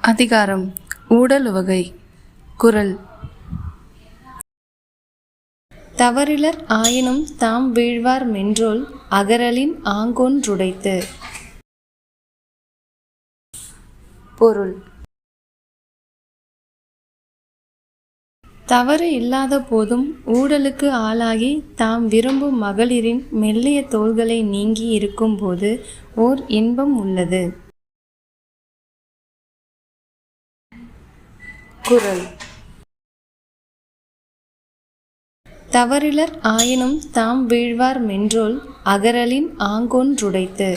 அதிகாரம் ஊடலுவகை. குறள். தவறிலர் ஆயினும் தாம் வீழ்வார் மென்றோல் அகறலின் ஆங்கொன்றுடைத்து. பொருள். தவறு இல்லாத போதும் ஊடலுக்கு ஆளாகி தாம் விரும்பும் மகளிரின் மெல்லிய தோள்களை நீங்கி இருக்கும்போது ஓர் இன்பம் உள்ளது. குறள். தவறிலர் ஆயினும் தாம் வீழ்வார் மென்றோல் அகறலின் ஆங்கொன்றுடைத்து.